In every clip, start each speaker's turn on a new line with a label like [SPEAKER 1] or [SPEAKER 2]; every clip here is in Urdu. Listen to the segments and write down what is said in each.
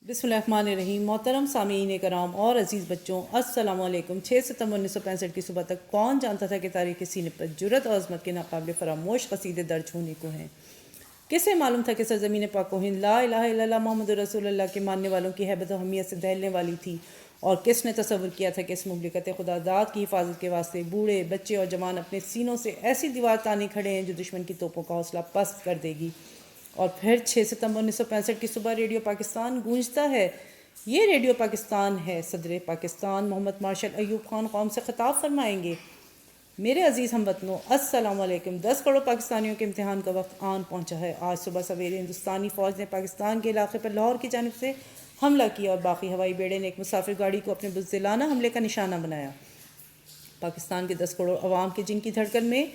[SPEAKER 1] بسم اللہ الرحمن الرحیم۔ محترم سامعین کرام اور عزیز بچوں، السلام علیکم۔ 6 ستمبر 1965 کی صبح تک کون جانتا تھا کہ تاریخ کے سینے پر جرت اور عظمت کے ناقابل فراموش قصیدے درج ہونے کو ہیں؟ کسے معلوم تھا کہ سرزمین پاک و ہند لا الہ الا اللہ محمد رسول اللہ کے ماننے والوں کی ہیبت و حمیت سے دہلنے والی تھی؟ اور کس نے تصور کیا تھا کہ اس مملکت خدا داد کی حفاظت کے واسطے بوڑھے، بچے اور جوان اپنے سینوں سے ایسی دیوار تانے کھڑے ہیں جو دشمن کی توپوں کا حوصلہ پست کر دے گی؟ اور پھر 6 ستمبر 1965 کی صبح ریڈیو پاکستان گونجتا ہے۔ یہ ریڈیو پاکستان ہے۔ صدر پاکستان محمد مارشل ایوب خان قوم سے خطاب فرمائیں گے۔ میرے عزیز ہم وطنوں، السلام علیکم۔ 10 کروڑ پاکستانیوں کے امتحان کا وقت آن پہنچا ہے۔ آج صبح سویرے ہندوستانی فوج نے پاکستان کے علاقے پر لاہور کی جانب سے حملہ کیا اور باقی ہوائی بیڑے نے ایک مسافر گاڑی کو اپنے بزدلانہ حملے کا نشانہ بنایا۔ پاکستان کے 10 کروڑ عوام کے جن کی دھڑکن میں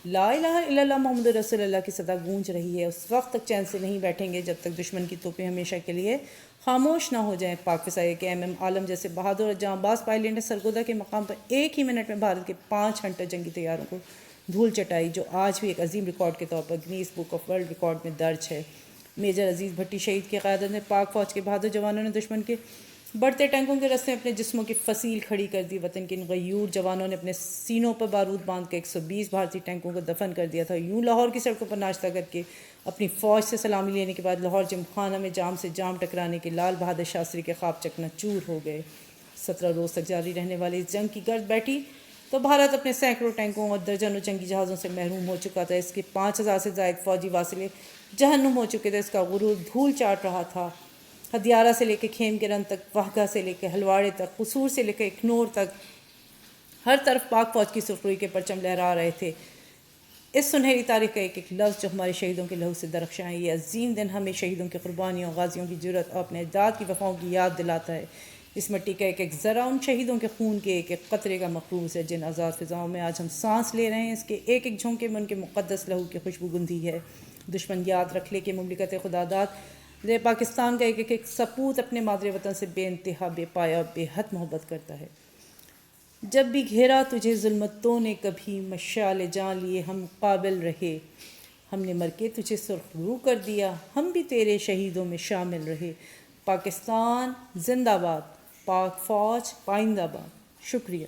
[SPEAKER 1] لا الہ الا اللہ محمد رسول اللہ کی صدا گونج رہی ہے، اس وقت تک چین سے نہیں بیٹھیں گے جب تک دشمن کی توپیں ہمیشہ کے لیے خاموش نہ ہو جائیں۔ پاک فضائیہ کے ایم عالم جیسے بہادر اور جاں باز پائلٹ نے سرگودا کے مقام پر ایک ہی منٹ میں بھارت کے 5 ہنٹر جنگی طیاروں کو دھول چٹائی، جو آج بھی ایک عظیم ریکارڈ کے طور پر Guinness Book of World record میں درج ہے۔ میجر عزیز بھٹی شہید کی قیادت میں پاک فوج کے بہادر جوانوں نے دشمن کے بڑھتے ٹینکوں کے رستے میں اپنے جسموں کی فصیل کھڑی کر دی۔ وطن کے ان غیور جوانوں نے اپنے سینوں پر بارود باندھ کے 120 بھارتی ٹینکوں کو دفن کر دیا تھا۔ یوں لاہور کی سڑکوں پر ناشتہ کر کے اپنی فوج سے سلامی لینے کے بعد لاہور جم خانہ میں جام سے جام ٹکرانے کے لال بہادر شاستری کے خواب چکنا چور ہو گئے۔ 17 روز تک جاری رہنے والی اس جنگ کی گرد بیٹھی تو بھارت اپنے سینکڑوں ٹینکوں اور درجنوں جنگی جہازوں سے محروم ہو چکا تھا۔ اس کے 5000 سے زائد فوجی واصلے جہنم ہو چکے تھے۔ اس کا غرور دھول چاٹ رہا تھا۔ ہدیارہ سے لے کے کھیم گرن تک، واہگہ سے لے کے ہلواڑے تک، قصور سے لے کے اکھنور تک، ہر طرف پاک فوج کی سرخروئی کے پرچم لہرا رہے تھے۔ اس سنہری تاریخ کا ایک ایک لفظ جو ہمارے شہیدوں کے لہو سے درخشاں ہے، یہ عظیم دن ہمیں شہیدوں کی قربانیوں، غازیوں کی جرت اور اپنے اجداد کی وفاؤں کی یاد دلاتا ہے۔ اس مٹی کا ایک ایک ذرہ ان شہیدوں کے خون کے ایک ایک قطرے کا مخلوص ہے، جن آزاد فضاؤں میں آج ہم سانس لے رہے ہیں۔ اس کے ایک ایک جھونکے میں ان کے مقدس لہو کی خوشبو گندھی ہے۔ دشمن یاد رکھ لے کہ مملکت خدا داد پاکستان کا ایک ایک سپوت اپنے مادر وطن سے بے انتہا، بے پایا اور بے حد محبت کرتا ہے۔ جب بھی گھیرا تجھے ظلمتوں نے کبھی، مشعل جاں لیے ہم قابل رہے۔ ہم نے مر کے تجھے سرخ رو کر دیا، ہم بھی تیرے شہیدوں میں شامل رہے۔ پاکستان زندہ باد، پاک فوج پائندہ باد۔ شکریہ۔